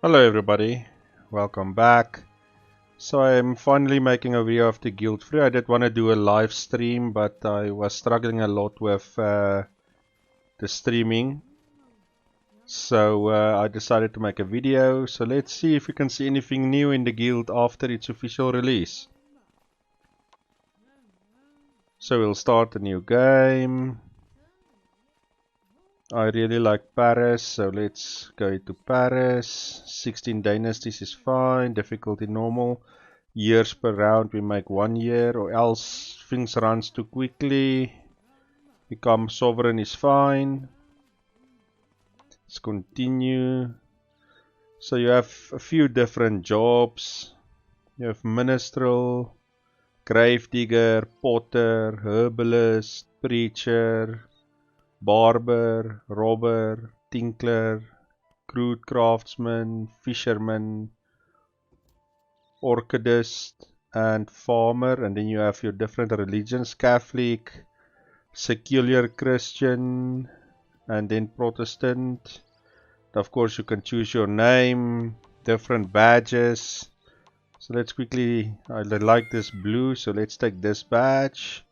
Hello everybody, welcome back. So I'm finally making a video of the Guild Free. I did want to do a live stream, but I was struggling a lot with the streaming. So I decided to make a video. So let's see if we can see anything new in the guild after its official release. So we'll start a new game. I really like Paris, so let's go to Paris. 16 dynasties is fine, difficulty normal. Years per round we make 1 year, or else things runs too quickly. Become sovereign is fine. Let's continue. So you have a few different jobs. You have minstrel, gravedigger, potter, herbalist, preacher, barber, robber, tinkler, crude craftsman, fisherman, orchidist, and farmer. And then you have your different religions: Catholic, secular Christian, and then Protestant. Of course you can choose your name, different badges. So let's quickly, I like this blue, so let's take this badge.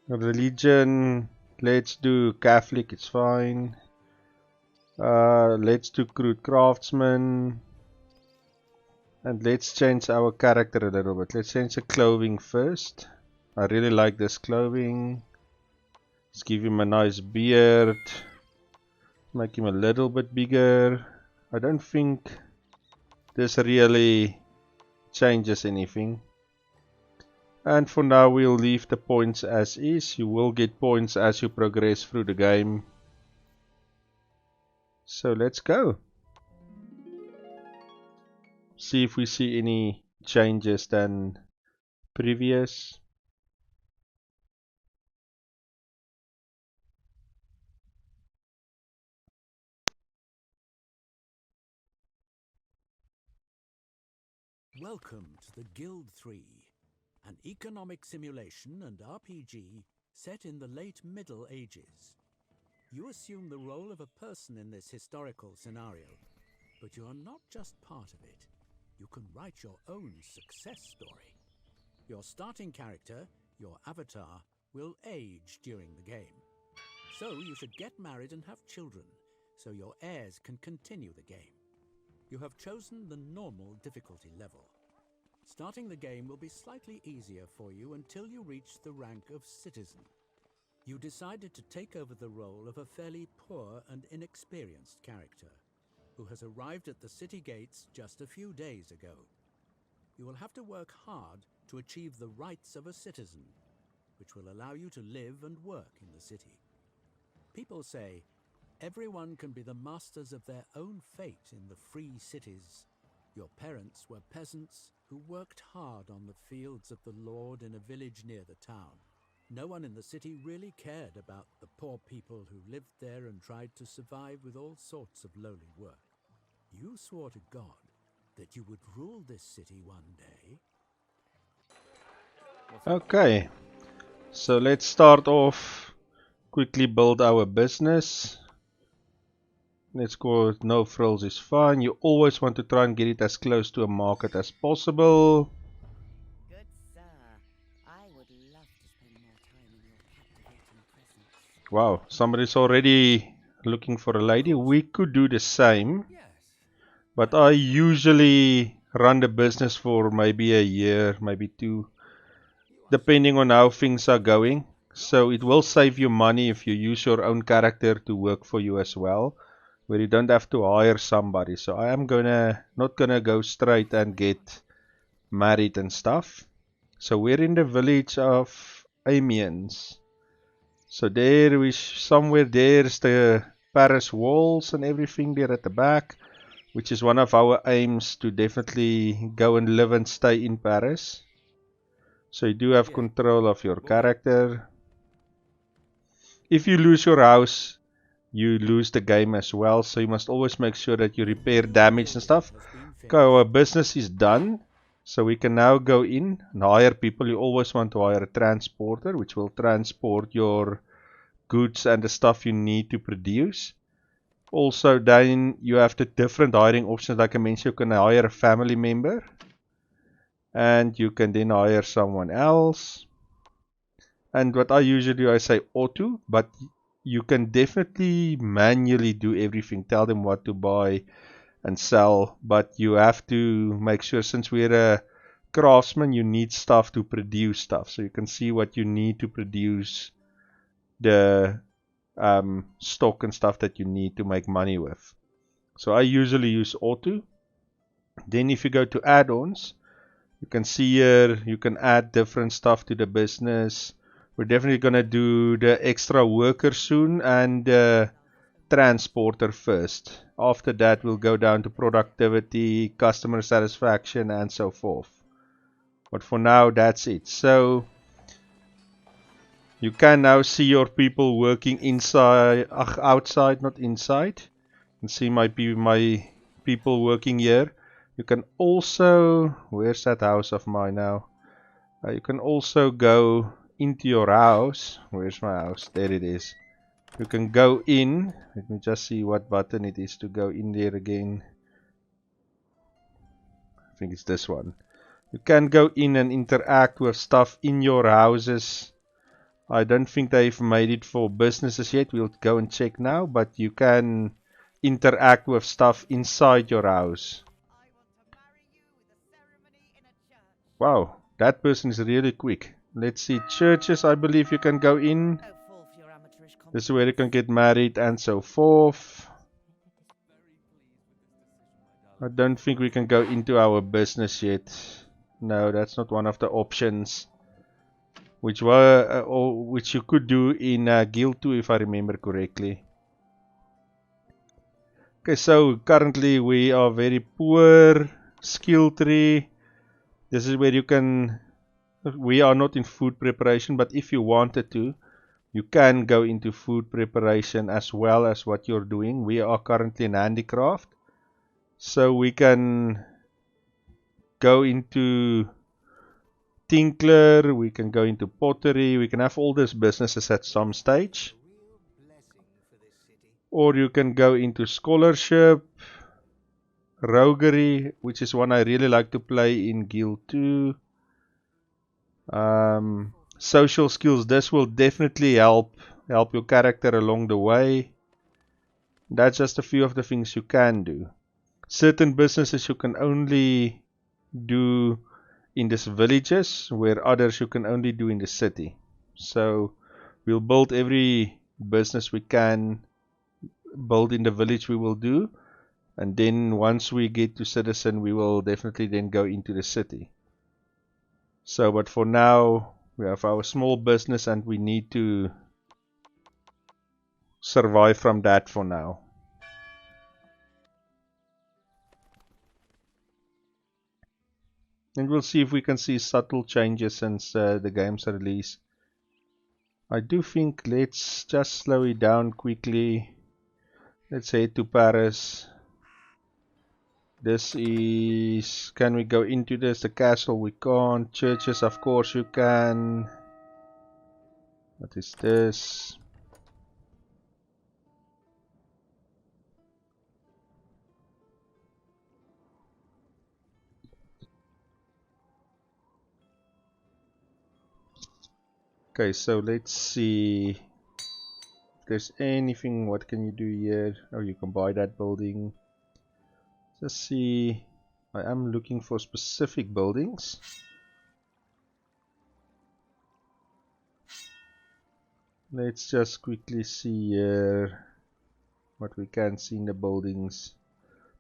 Religion, let's do Catholic, it's fine. Let's do crude craftsman. And let's change our character a little bit. Let's change the clothing first. I really like this clothing. Let's give him a nice beard. Make him a little bit bigger. I don't think this really changes anything. And for now we'll leave the points as is. You will get points as you progress through the game. So let's go. See if we see any changes than previous. Welcome to the Guild 3, an economic simulation and RPG set in the late Middle Ages. You assume the role of a person in this historical scenario, but you are not just part of it. You can write your own success story. Your starting character, your avatar, will age during the game. So you should get married and have children, so your heirs can continue the game. You have chosen the normal difficulty level. Starting the game will be slightly easier for you until you reach the rank of citizen. You decided to take over the role of a fairly poor and inexperienced character, who has arrived at the city gates just a few days ago. You will have to work hard to achieve the rights of a citizen, which will allow you to live and work in the city. People say, everyone can be the masters of their own fate in the free cities. Your parents were peasants who worked hard on the fields of the Lord in a village near the town. No one in the city really cared about the poor people who lived there and tried to survive with all sorts of lowly work. You swore to God that you would rule this city one day. Okay, so let's start off. Quickly build our business. Let's go with no frills is fine. You always want to try and get it as close to a market as possible. Good sir, I would love to spend more time in your captivating presence. Wow, somebody's already looking for a lady. We could do the same, but I usually run the business for maybe a year, maybe 2, depending on how things are going. So it will save you money if you use your own character to work for you as well, where you don't have to hire somebody. So I am not gonna go straight and get married and stuff. So we're in the village of Amiens. So there we somewhere there's the Paris walls and everything there at the back, which is one of our aims, to definitely go and live and stay in Paris. So you do have control of your character. If you lose your house, you lose the game as well, so you must always make sure that you repair damage and stuff. Okay, our business is done, so we can now go in and hire people. You always want to hire a transporter, which will transport your goods and the stuff you need to produce. Also, then you have the different hiring options. Like I mentioned, you can hire a family member, and you can then hire someone else. And what I usually do, I say auto, but you can definitely manually do everything. Tell them what to buy and sell, but you have to make sure, since we're a craftsman, you need stuff to produce stuff. So you can see what you need to produce, the stock and stuff that you need to make money with. So I usually use auto. Then if you go to add-ons, you can see here you can add different stuff to the business. We're definitely going to do the extra worker soon and transporter first. After that, we'll go down to productivity, customer satisfaction, and so forth. But for now, that's it. So you can now see your people working inside, outside, not inside. You can see my people working here. You can also, where's that house of mine now? You can also go into your house. Where's my house? There it is. You can go in. Let me just see what button it is to go in there again. I think it's this one. You can go in and interact with stuff in your houses. I don't think they've made it for businesses yet. We'll go and check now, but you can interact with stuff inside your house. Wow, that person is really quick. Let's see, churches, I believe you can go in. This is where you can get married and so forth. I don't think we can go into our business yet. No, that's not one of the options. Which were, or which you could do in Guild 2 if I remember correctly. Okay, so currently we are very poor. Skill tree. This is where you can. We are not in food preparation, but if you wanted to, you can go into food preparation as well as what you're doing. We are currently in handicraft, so we can go into tinkler, we can go into pottery, we can have all these businesses at some stage. Or you can go into scholarship, roguery, which is one I really like to play in Guild 2. Social skills, this will definitely help your character along the way. That's just a few of the things you can do. Certain businesses you can only do in these villages, where others you can only do in the city. So we'll build every business we can build in the village, we will do, and then once we get to citizen, we will definitely then go into the city. So, but for now, we have our small business and we need to survive from that for now. And we'll see if we can see subtle changes since the game's release. I do think, let's just slow it down quickly. Let's head to Paris. This is, can we go into this? The castle we can't. Churches, of course you can. What is this? Okay, so let's see if there's anything. What can you do here? Oh, you can buy that building. Let's see. I am looking for specific buildings. Let's just quickly see here what we can see in the buildings.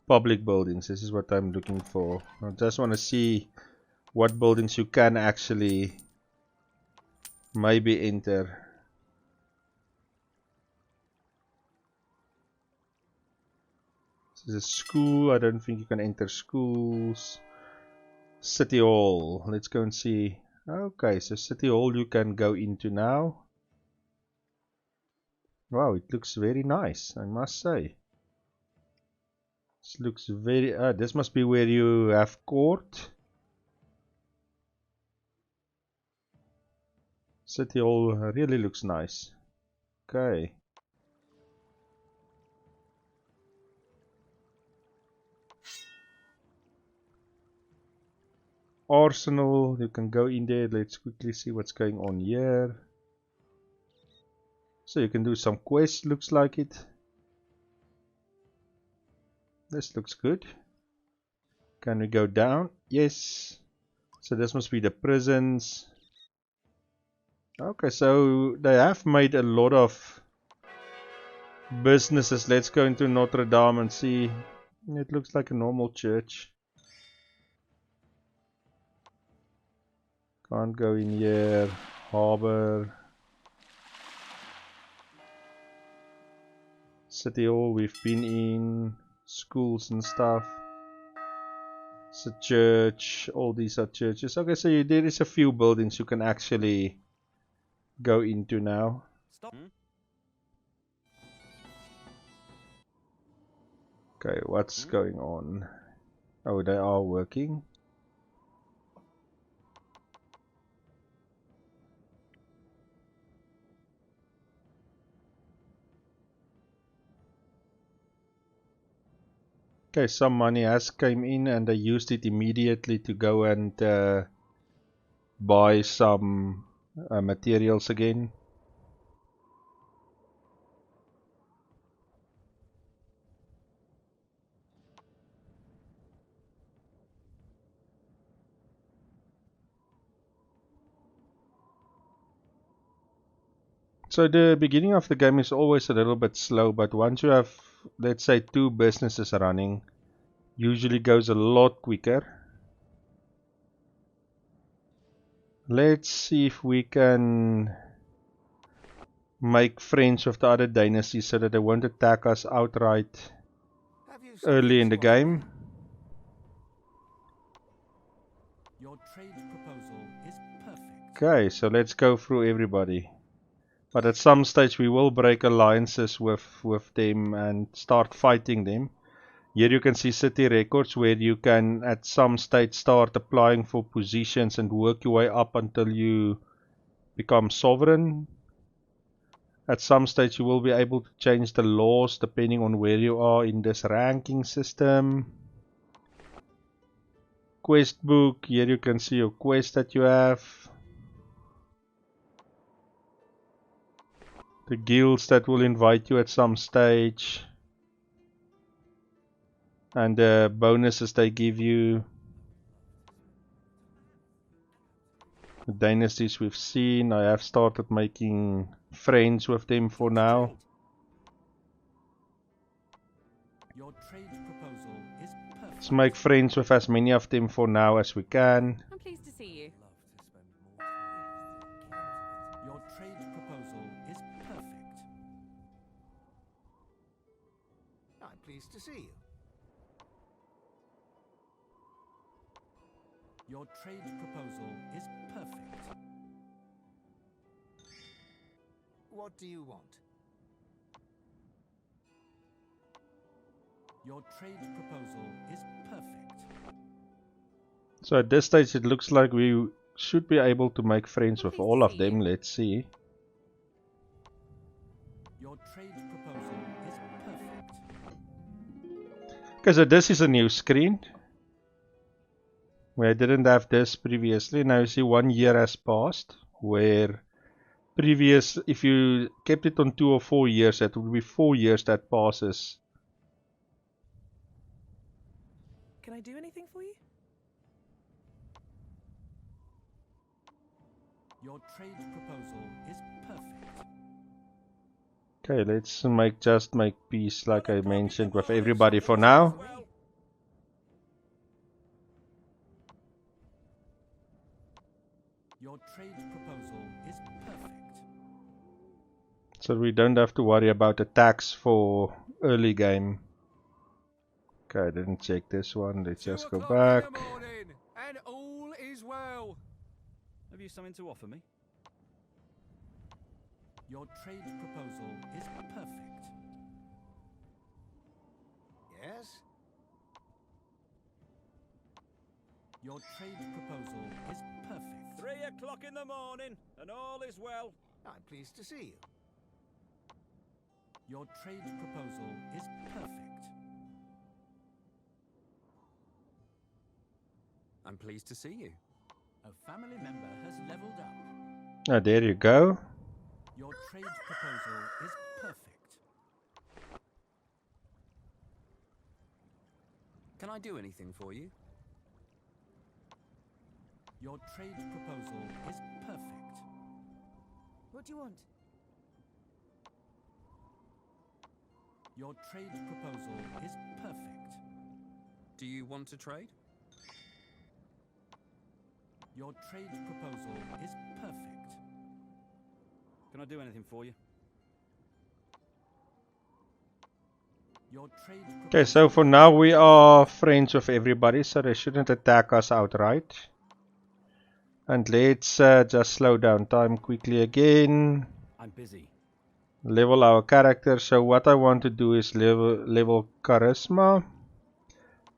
Public buildings, this is what I'm looking for. I just want to see what buildings you can actually maybe enter. This is a school. I don't think you can enter schools. City Hall. Let's go and see. Okay, so City Hall you can go into now. Wow, it looks very nice, I must say. This looks very... this must be where you have court. City Hall really looks nice. Okay. arsenal. You can go in there. Let's quickly see what's going on here. So you can do some quests, looks like it. This looks good. Can we go down? Yes. So this must be the prisons. Okay, so they have made a lot of businesses. Let's go into Notre Dame and see. It looks like a normal church. Can't go in here. Harbor. City Hall we've been in. Schools and stuff. It's a church. All these are churches. Okay, so there is a few buildings you can actually go into now. Stop. Okay, what's going on? Oh, they are working. Okay, some money has came in and I used it immediately to go and buy some materials again. So the beginning of the game is always a little bit slow, but once you have, let's say, 2 businesses running, usually goes a lot quicker. Let's see if we can make friends with the other dynasties so that they won't attack us outright early in the game. Your trade proposal is perfect. Okay, so let's go through everybody. But at some stage we will break alliances with them and start fighting them. Here you can see city records where you can at some stage start applying for positions and work your way up until you become sovereign. At some stage you will be able to change the laws depending on where you are in this ranking system. Quest book, here you can see your quest that you have. The guilds that will invite you at some stage. And the bonuses they give you. The dynasties we've seen, I have started making friends with them for now. Your trade proposal is perfect. Let's make friends with as many of them for now as we can. I'm pleased to see you. Your trade proposal is perfect. I'm pleased to see you. Your trade proposal is perfect. What do you want? Your trade proposal is perfect. So at this stage it looks like we should be able to make friends with all of them. Let's see. Your trade proposal is perfect. Okay, so this is a new screen. Where I didn't have this previously. Now you see 1 year has passed. Where previous, if you kept it on 2 or 4 years, that would be 4 years that passes. Can I do anything for you? Your trade proposal is perfect. Okay, let's make peace like I mentioned with everybody for now. Your trade proposal is perfect. So we don't have to worry about the tax for early game. Okay, I didn't check this one. Let's just go back. And all is well. Have you something to offer me? Your trade proposal is perfect. Yes? Your trade proposal is perfect. 3 o'clock in the morning, and all is well. I'm pleased to see you. Your trade proposal is perfect. I'm I'm pleased to see you. A family member has leveled up. Oh, there you go. Your trade proposal is perfect. Can I do anything for you? Your trade proposal is perfect. What do you want? Your trade proposal is perfect. Do you want to trade? Your trade proposal is perfect. Can I do anything for you? Your trade Okay, so for now we are friends with everybody, so they shouldn't attack us outright. And let's just slow down time quickly again. I'm busy. Level our character. So what I want to do is level charisma.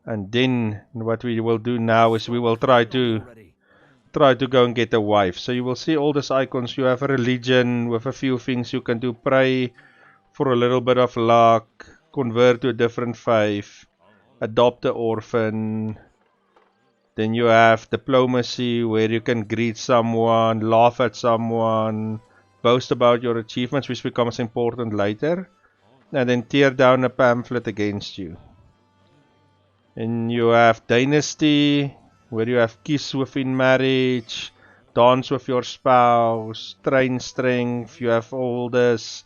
And then what we will do now is we will try to go and get a wife. So you will see all these icons. You have a religion with a few things you can do. Pray for a little bit of luck. Convert to a different faith. Adopt an orphan. Then you have diplomacy, where you can greet someone, laugh at someone, boast about your achievements, which becomes important later. And then tear down a pamphlet against you. And you have dynasty, where you have kiss within marriage, dance with your spouse, train strength. You have all this,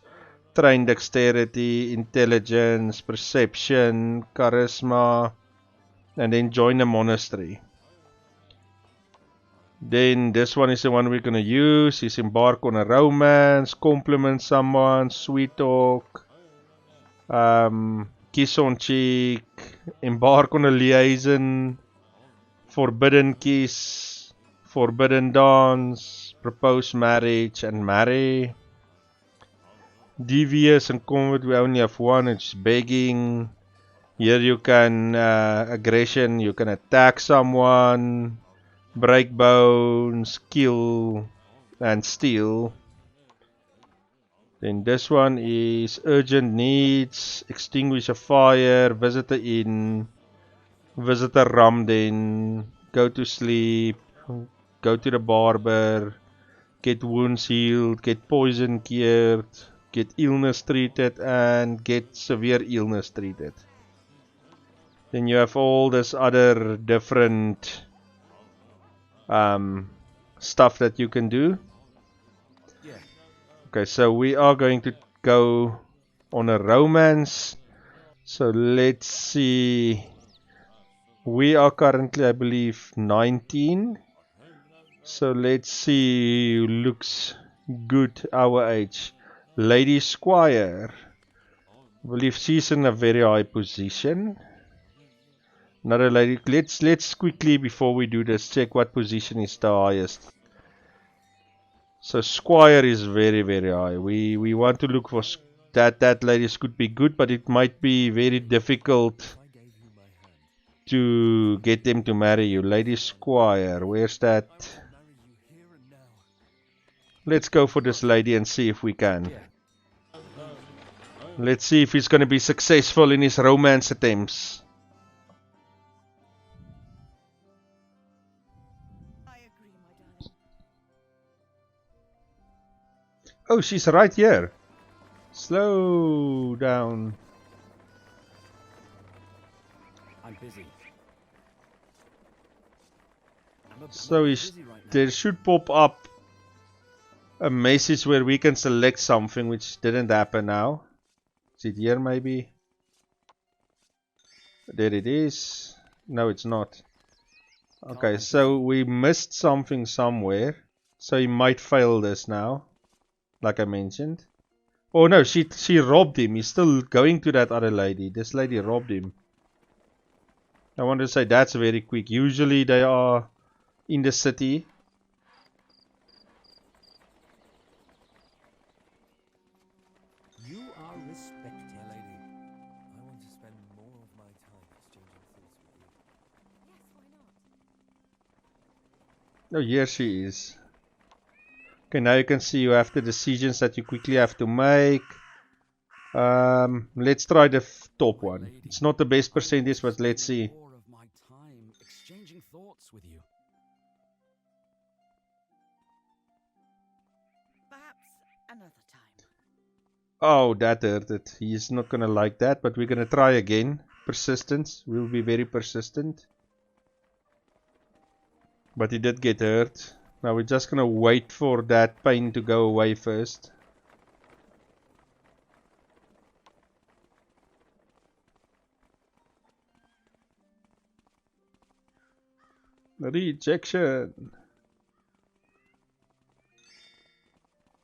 train dexterity, intelligence, perception, charisma, and then join a monastery. Then this one is the one we're going to use, is embark on a romance, compliment someone, sweet talk, kiss on cheek, embark on a liaison, forbidden kiss, forbidden dance, propose marriage, and marry. Devious and combat, we only have one, it's begging. Here you can, aggression, you can attack someone, break bones, kill, and steal. Then this one is urgent needs, extinguish a fire, visit the inn, visit a rum den, go to sleep, go to the barber, get wounds healed, get poison cured, get illness treated, and get severe illness treated. Then you have all this other different stuff that you can do. Okay, so we are going to go on a romance. So let's see. We are currently, I believe, 19. So let's see who looks good our age. Lady Squire. I believe she's in a very high position. Another lady. Let's quickly, before we do this, check what position is the highest. So Squire is very, very high. We want to look for that ladies could be good, but it might be very difficult to get them to marry you. Lady Squire, where's that? Let's go for this lady and see if we can. Let's see if he's going to be successful in his romance attempts. Oh, she's right here. Slow down. I'm busy. So there should pop up a message where we can select something, which didn't happen now. Is it here maybe? There it is. No, it's not. Okay, so we missed something somewhere. So he might fail this now. Like I mentioned. Oh no, she robbed him. He's still going to that other lady. This lady robbed him. I want to say that's very quick. Usually they are in the city. You are respected. Yeah, lady. I want to spend more of my time exchanging thoughts with you. Yes, why not? Oh, here she is. Okay, now you can see you have the decisions that you quickly have to make. Let's try the top one. It's not the best percentage, but let's see. More of my time exchanging thoughts discuss with you. Perhaps another time. Oh, that hurted. He's not gonna like that, but we're gonna try again. Persistence. We'll be very persistent. But he did get hurt. Now we're just gonna wait for that pain to go away first. Rejection.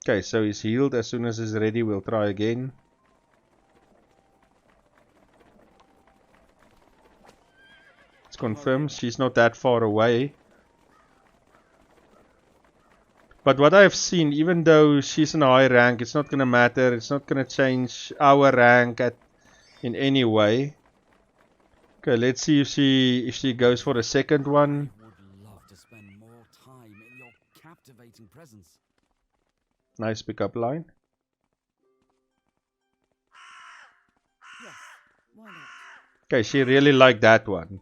Okay, so he's healed. As soon as he's ready, we'll try again. It's confirmed she's not that far away. But what I've seen, even though she's in a high rank, it's not gonna matter. It's not gonna change our rank in any way. Okay, let's see if she goes for the second one. I would love to spend more time in your captivating presence. Nice pickup line. Yes, why not? Okay, she really liked that one.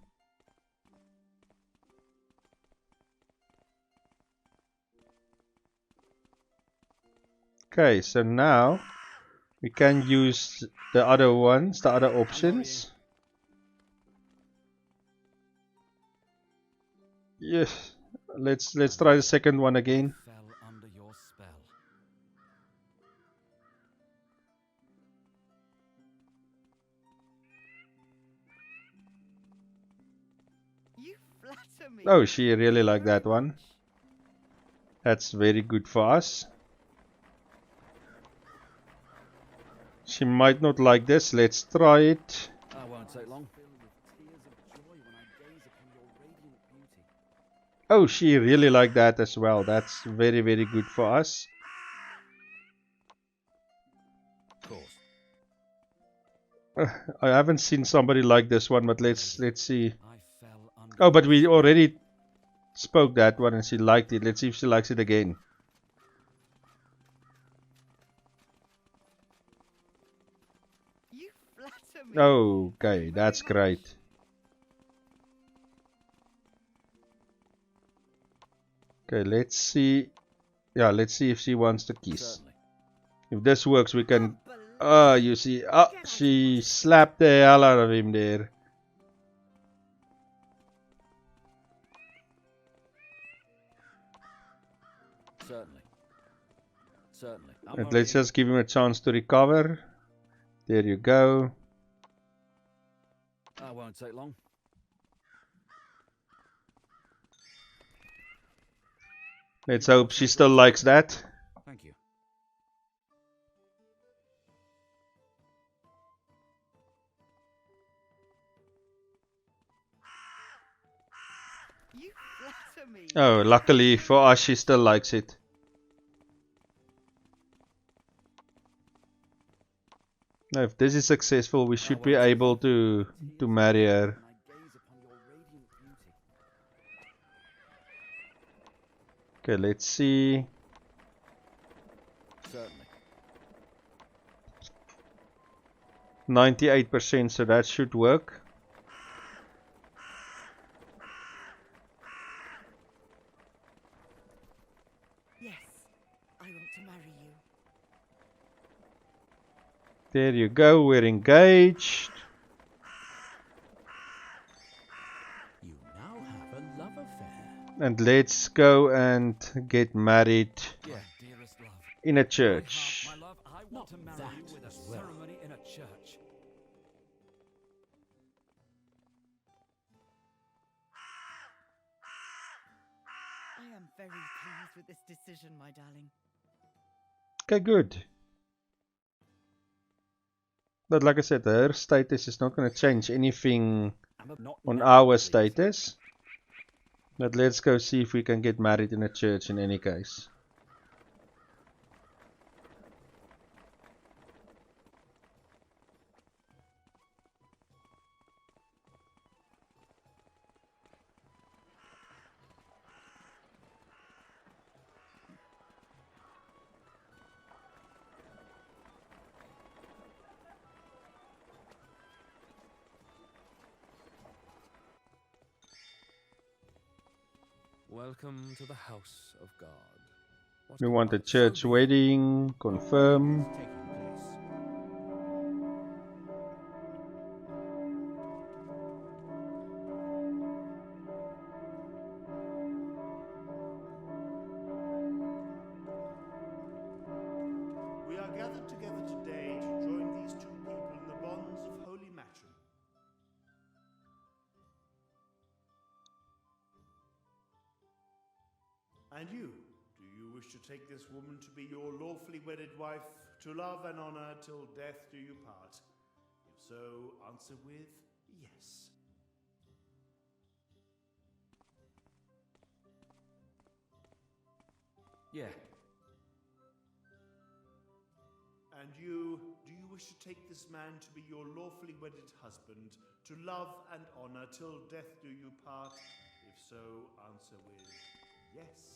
Okay, so now we can use the other ones, the other options. Yes, let's try the second one again. Fell under your spell. You flatter me. Oh, she really liked that one. That's very good for us. She might not like this. Let's try it. I won't take long. Filled with tears of joy when I gaze upon your radiant beauty. Oh, she really liked that as well. That's very, very good for us. Of course. I haven't seen somebody like this one, but let's see. I fell under Oh, but we already spoke that one and she liked it. Let's see if she likes it again. You flatter me. Okay, that's great. Okay, let's see. Yeah, let's see if she wants to kiss. Certainly. If this works, we can. Unbelievable. You see. She slapped the hell out of him there. Certainly. Certainly. And let's just give him a chance to recover. There you go. I won't take long. Let's hope she still likes that. Thank you. You flatter me. Oh, luckily for us, she still likes it. Now, if this is successful, we should be able to marry her. When I gaze upon your radiant beauty. Okay, let's see. Certainly. 98%, so that should work. Yes, I want to marry you. There you go, we're engaged. You now have a love affair. And let's go and get married Yeah, dearest love. in a church. My love, I want to marry that you with a as well. ceremony in a church. I am very pleased with this decision, my darling. Okay, good. But like I said, her status is not going to change anything Not on now, our please. status. But let's go see if we can get married in a church in any case. Welcome to the house of God. What's We going want a on? church wedding. Confirm. Taking place. We are gathered together today to join these two people in the bonds of holy matrimony. And you, do you wish to take this woman to be your lawfully wedded wife, to love and honor till death do you part? If so, answer with yes. Yeah. And you, do you wish to take this man to be your lawfully wedded husband, to love and honor till death do you part? If so, answer with yes.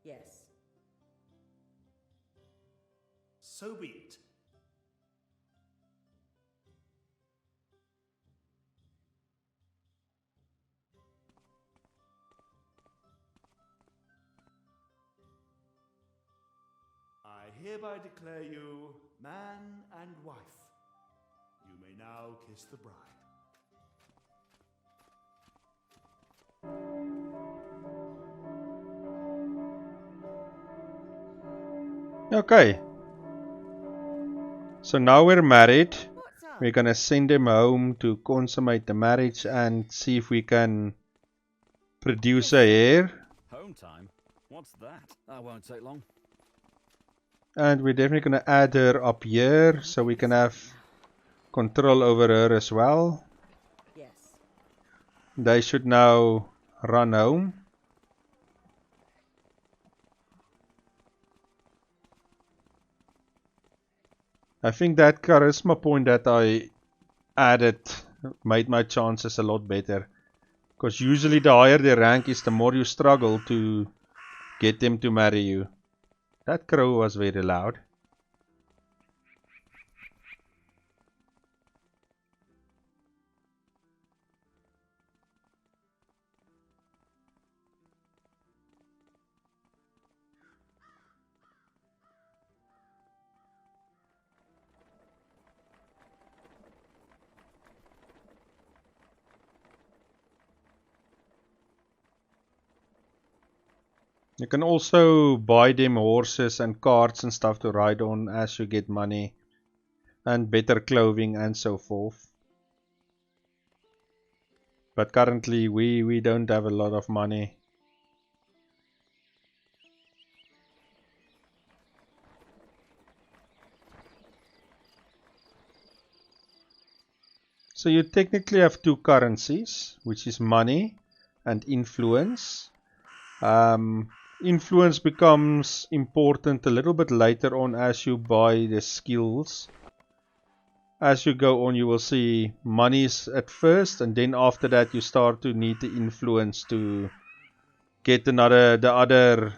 Yes. So be it. I hereby declare you man and wife. You may now kiss the bride. Okay. So now we're married. What's up? We're gonna send him home to consummate the marriage and see if we can produce a heir. Home time? What's that? That won't take long. And we're definitely gonna add her up here so we can have control over her as well. Yes. They should now run home. I think that charisma point that I added made my chances a lot better. Because usually the higher the rank is, the more you struggle to get them to marry you. That crow was very loud. You can also buy them horses and carts and stuff to ride on as you get money. And better clothing and so forth. But currently we don't have a lot of money. So you technically have two currencies, which is money and influence. Influence becomes important a little bit later on as you buy the skills. As you go on, you will see monies at first, and then after that you start to need the influence to get the other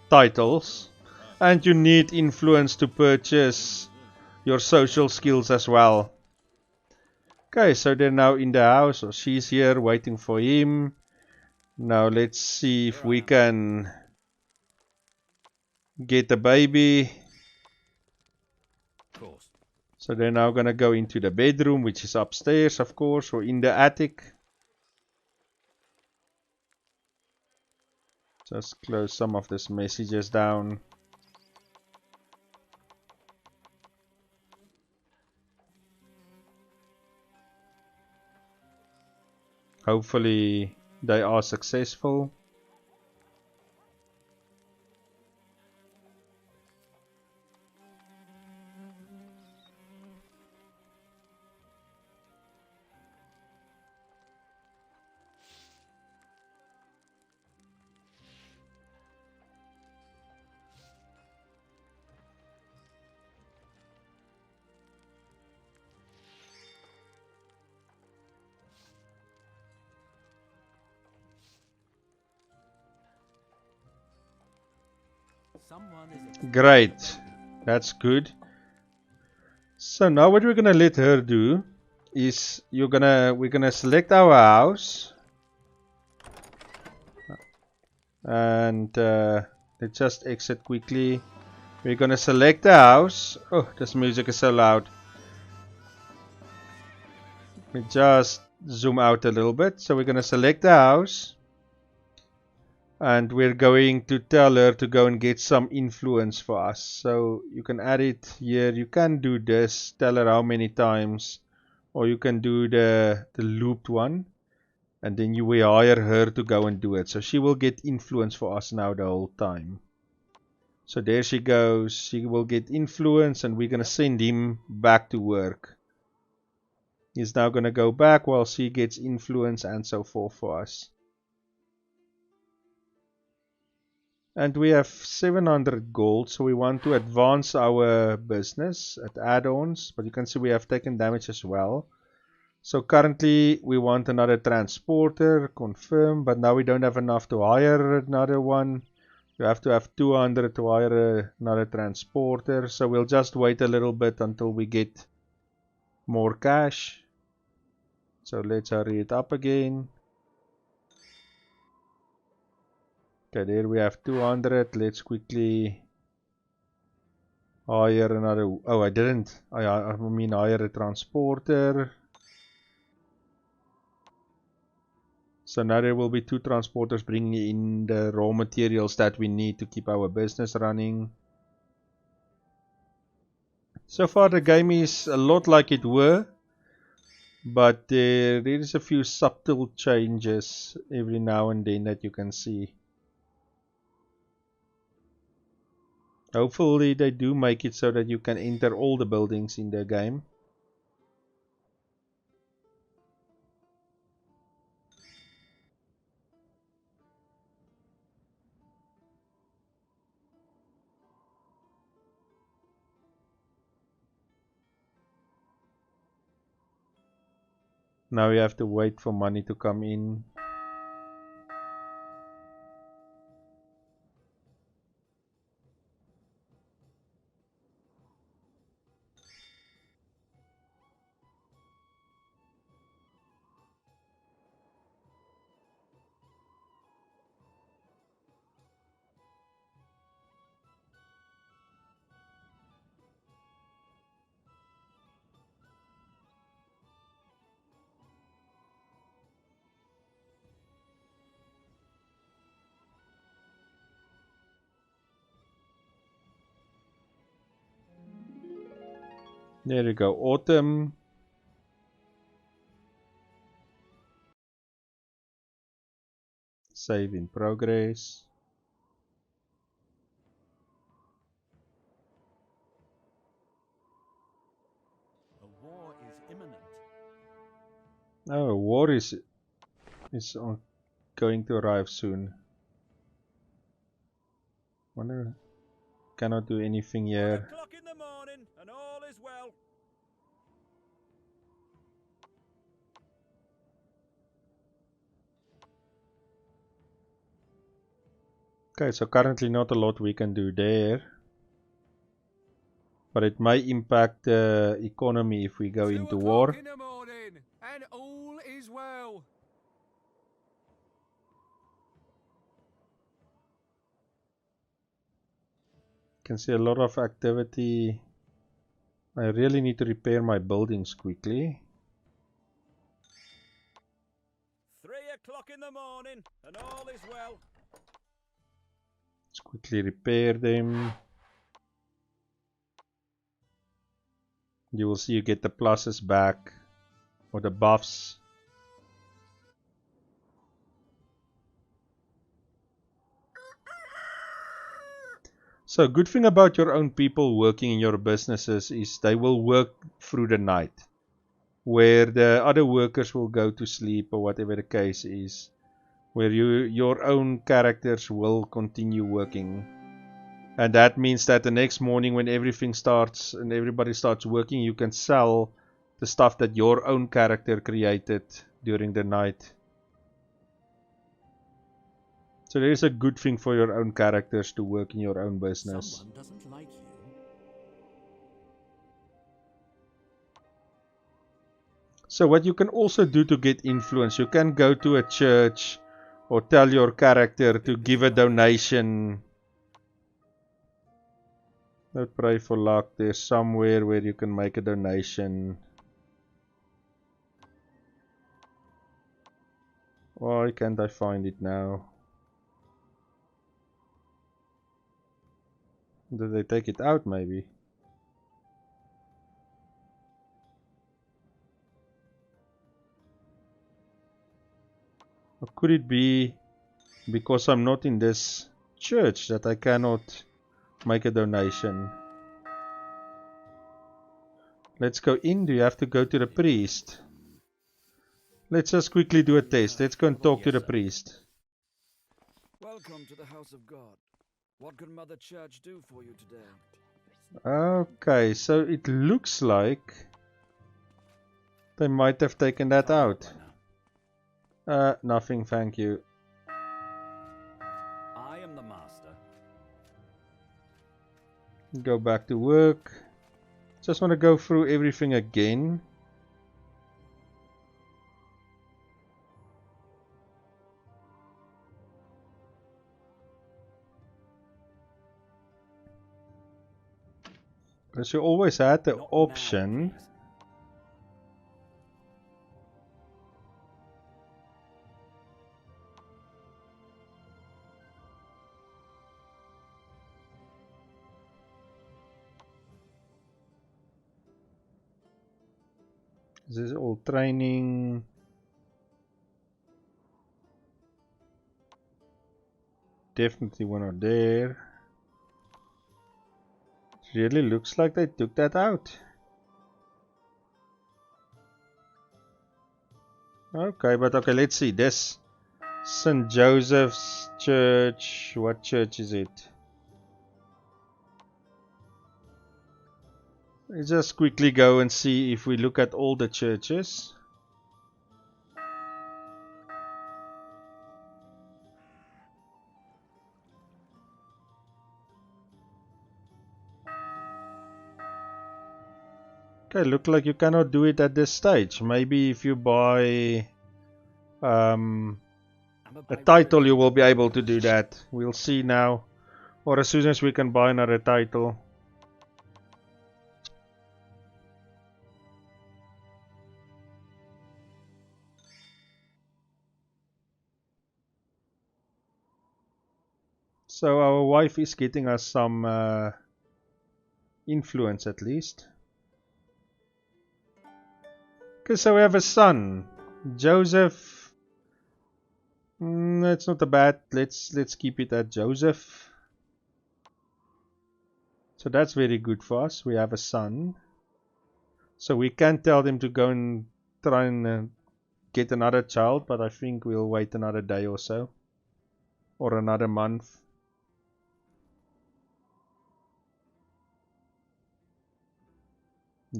titles. And you need influence to purchase your social skills as well. Okay, so they're now in the house, or she's here waiting for him. Now let's see if we can get the baby. Of course. So they're now gonna go into the bedroom, which is upstairs, of course, or in the attic. Just close some of these messages down. Hopefully they are successful. Someone is Great, that's good. So now what we're gonna let her do is we're gonna select our house, and let's just exit quickly. We're gonna select the house. Oh, this music is so loud. We just zoom out a little bit. So we're gonna select the house, and we're going to tell her to go and get some influence for us. So you can add it here. You can do this, tell her how many times, or you can do the looped one, and then we hire her to go and do it. So she will get influence for us now the whole time. So there she goes. She will get influence, and we're going to send him back to work. He's now going to go back while she gets influence and so forth for us. And we have 700 gold, so we want to advance our business at add-ons. But you can see we have taken damage as well. So currently we want another transporter, confirm, but now we don't have enough to hire another one. You have to have 200 to hire another transporter. So we'll just wait a little bit until we get more cash. So let's hurry it up again. Okay, there we have 200. Let's quickly hire another. Oh, I didn't. I mean hire a transporter. So now there will be 2 transporters bringing in the raw materials that we need to keep our business running. So far the game is a lot like it were, but there is a few subtle changes every now and then that you can see. Hopefully they do make it so that you can enter all the buildings in the game. Now we have to wait for money to come in. There you go, autumn. Save in progress. A war is imminent. Oh, war is going to arrive soon. Wonder, cannot do anything here. 1 o'clock in the morning, and all is well. Okay, so currently not a lot we can do there. But it may impact the economy if we go 2 into o'clock war. in the morning, and all is well. Can see a lot of activity. I really need to repair my buildings quickly. 3 o'clock in the morning, and all is well. Let's quickly repair them. You will see you get the pluses back, or the buffs. So a good thing about your own people working in your businesses is they will work through the night, where the other workers will go to sleep or whatever the case is, where your own characters will continue working. And that means that the next morning when everything starts and everybody starts working, you can sell the stuff that your own character created during the night. So there is a good thing for your own characters to work in your own business. Someone doesn't like you. So what you can also do to get influence, you can go to a church or tell your character to give a donation. Don't pray for luck. There's somewhere where you can make a donation. Why can't I find it now? Did they take it out maybe? Or could it be because I'm not in this church that I cannot make a donation? Let's go in. Do you have to go to the priest? Let's just quickly do a test. Let's go and talk to the priest. Welcome to the house of God. What can Mother Church do for you today? Okay, so it looks like they might have taken that out. Nothing, thank you. I am the master. Go back to work. Just want to go through everything again. Because you always had the option. This is all training. Definitely we're not there. It really looks like they took that out. Okay, but okay, let's see. This St. Joseph's Church. What church is it? Let's just quickly go and see if we look at all the churches. Okay, look like you cannot do it at this stage. Maybe if you buy a title you will be able to do that. We'll see now. Or as soon as we can buy another title. So our wife is getting us some influence at least. Okay, so we have a son, Joseph. It's not a bad. Let's keep it at Joseph. So that's very good for us. We have a son, so we can tell them to go and try and get another child. But I think we'll wait another day or so, or another month.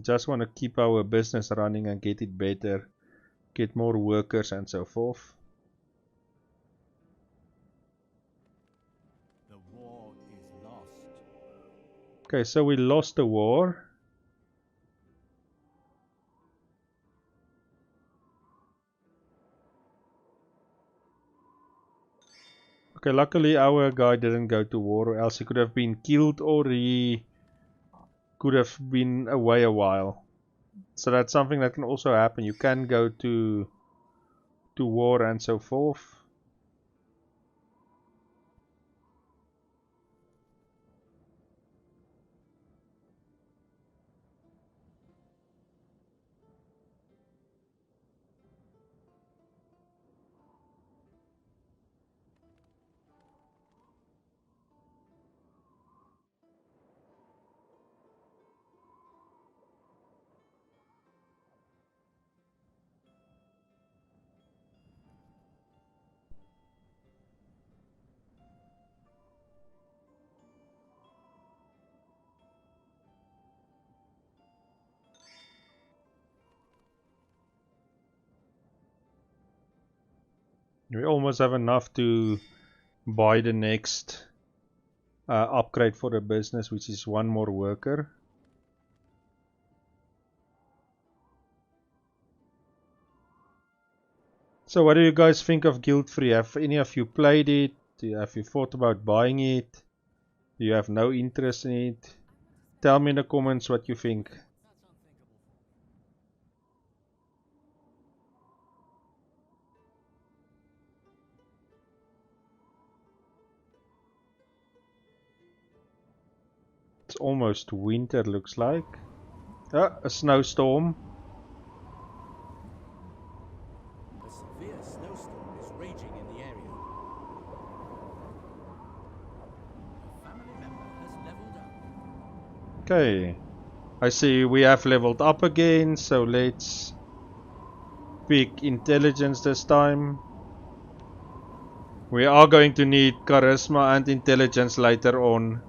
Just want to keep our business running and get it better, get more workers and so forth. The war is lost. Okay, so we lost the war. Okay, luckily our guy didn't go to war, or else he could have been killed, or he could have been away a while. So that's something that can also happen. You can go to war and so forth. We almost have enough to buy the next upgrade for the business, which is one more worker. So what do you guys think of Guild Free? Have any of you played it? Have you thought about buying it? Do you have no interest in it? Tell me in the comments what you think. It's almost winter, looks like. Ah, a snowstorm. A severe snowstorm is raging in the area. A family member has leveled up. Okay. I see we have leveled up again, so let's pick intelligence this time. We are going to need charisma and intelligence later on.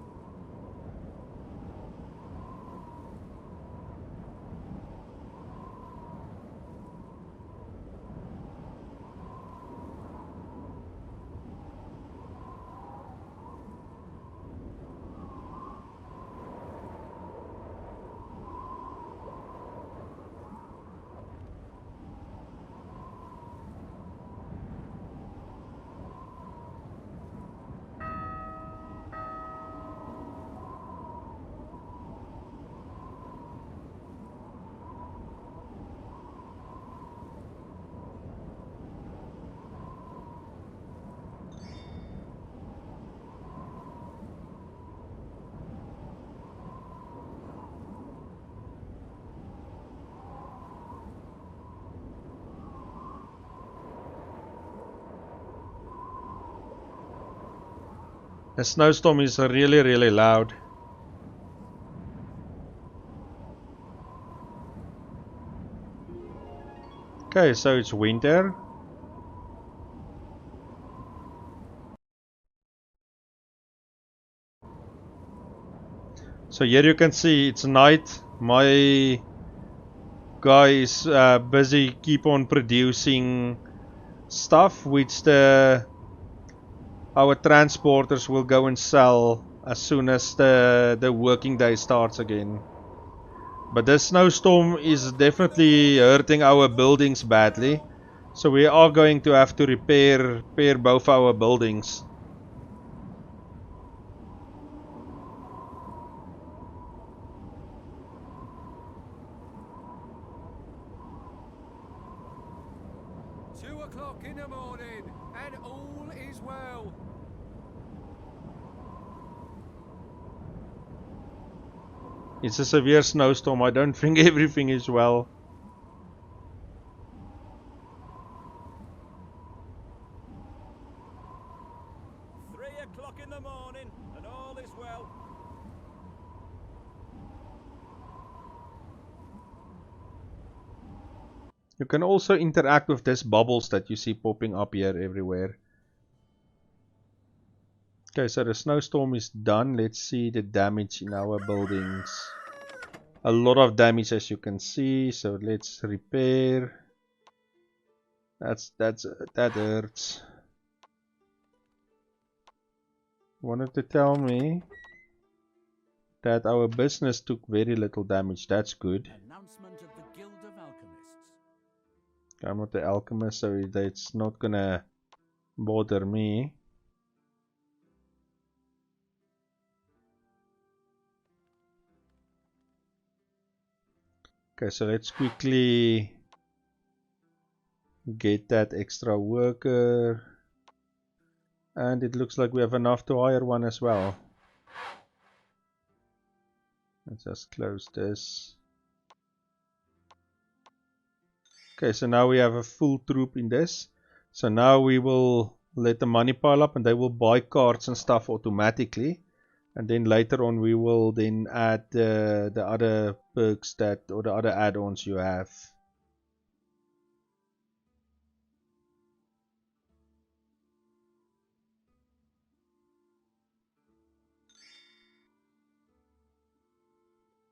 The snowstorm is really loud. Okay, so it's winter. So here you can see it's night. My guy is busy keep on producing stuff which our transporters will go and sell as soon as the working day starts again. But this snowstorm is definitely hurting our buildings badly, so we are going to have to repair both our buildings. In the morning, and all is well. It's a severe snowstorm. I don't think everything is well. In the morning, and all is well. You can also interact with these bubbles that you see popping up here everywhere. Okay, so the snowstorm is done. Let's see the damage in our buildings. A lot of damage, as you can see. So let's repair. That hurts. Wanted to tell me that our business took very little damage. That's good. Announcement of the Guild of Alchemists. I'm not the alchemist, so it's not gonna bother me. Okay, so let's quickly get that extra worker. And it looks like we have enough to hire one as well. Let's just close this. Okay, so now we have a full troop in this. So now we will let the money pile up and they will buy cards and stuff automatically. And then later on we will then add the other perks or the other add-ons you have.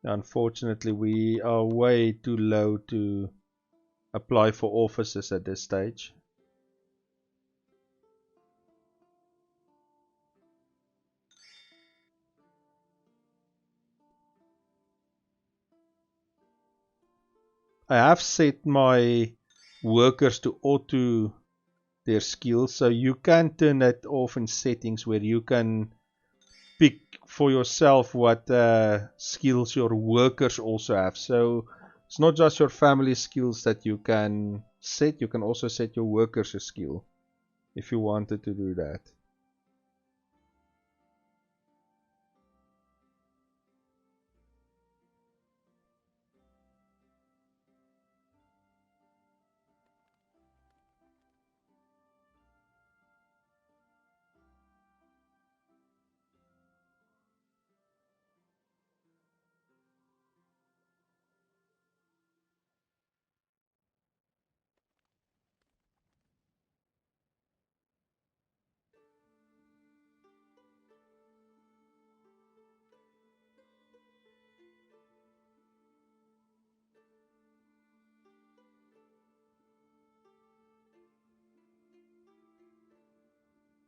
Unfortunately, we are way too low to apply for offices at this stage. I have set my workers to auto their skills, so you can turn that off in settings where you can pick for yourself what skills your workers also have. So it's not just your family skills that you can set, you can also set your workers a skill if you wanted to do that.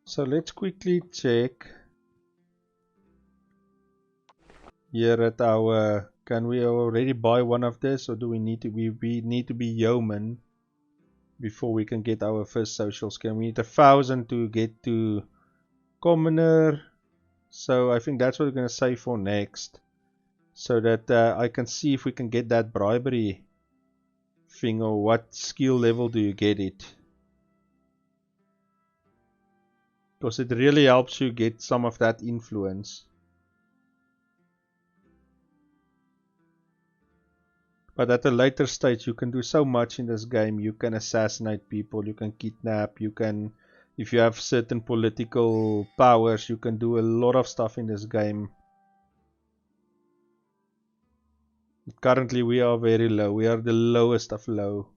So let's quickly check here at our, can we already buy one of this, or do we need to be, we need to be yeoman before we can get our first social skill? We need 1,000 to get to commoner, so I think that's what we're going to save for next, so that I can see if we can get that bribery thing, or what skill level do you get it, because it really helps you get some of that influence. But at a later stage you can do so much in this game. You can assassinate people, you can kidnap, you can, if you have certain political powers, you can do a lot of stuff in this game. Currently we are very low, we are the lowest of low.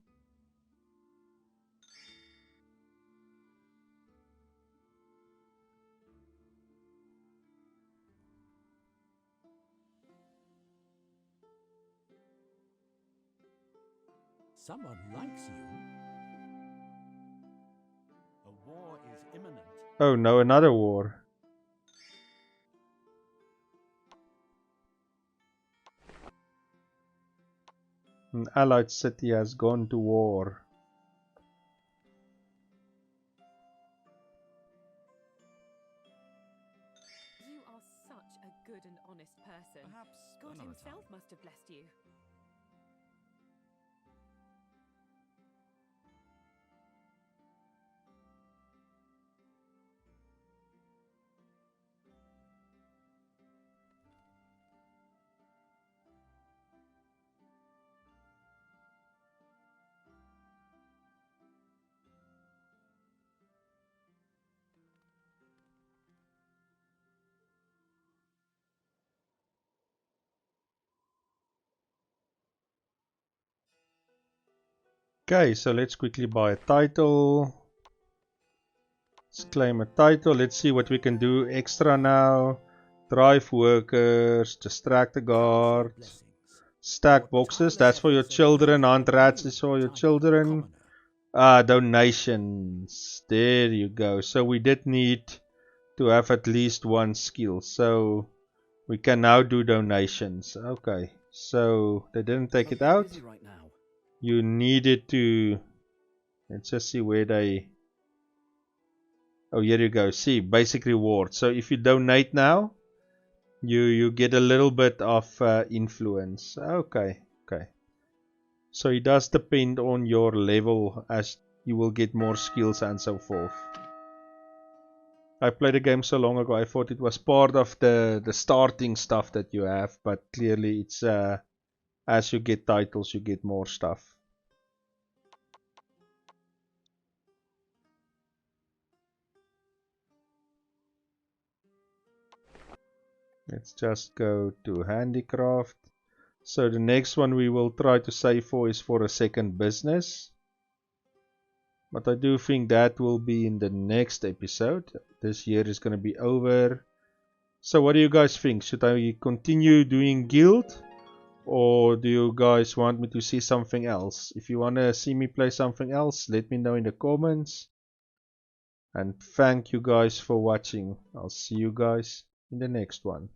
Someone likes you. A war is imminent. Oh no, another war. An allied city has gone to war. You are such a good and honest person. Perhaps God another himself time. must have blessed you. Okay, so let's quickly buy a title. Let's claim a title. Let's see what we can do extra now. Drive workers, distract the guards, stack boxes. That's for your children. Hunt rats is for your children. Donations. There you go. So we did need to have at least one skill. So we can now do donations. Okay. So they didn't take it out. Right now. You needed to, let's just see where they, oh here you go, see, basic reward. So if you donate now, you get a little bit of influence. Okay. So it does depend on your level, as you will get more skills and so forth. I played the game so long ago, I thought it was part of the starting stuff that you have, but clearly it's as you get titles you get more stuff. Let's just go to handicraft. So the next one we will try to save for is for a second business. But I do think that will be in the next episode. This year is going to be over. So what do you guys think? Should I continue doing guild? Or do you guys want me to see something else? If you want to see me play something else, let me know in the comments. And thank you guys for watching. I'll see you guys in the next one.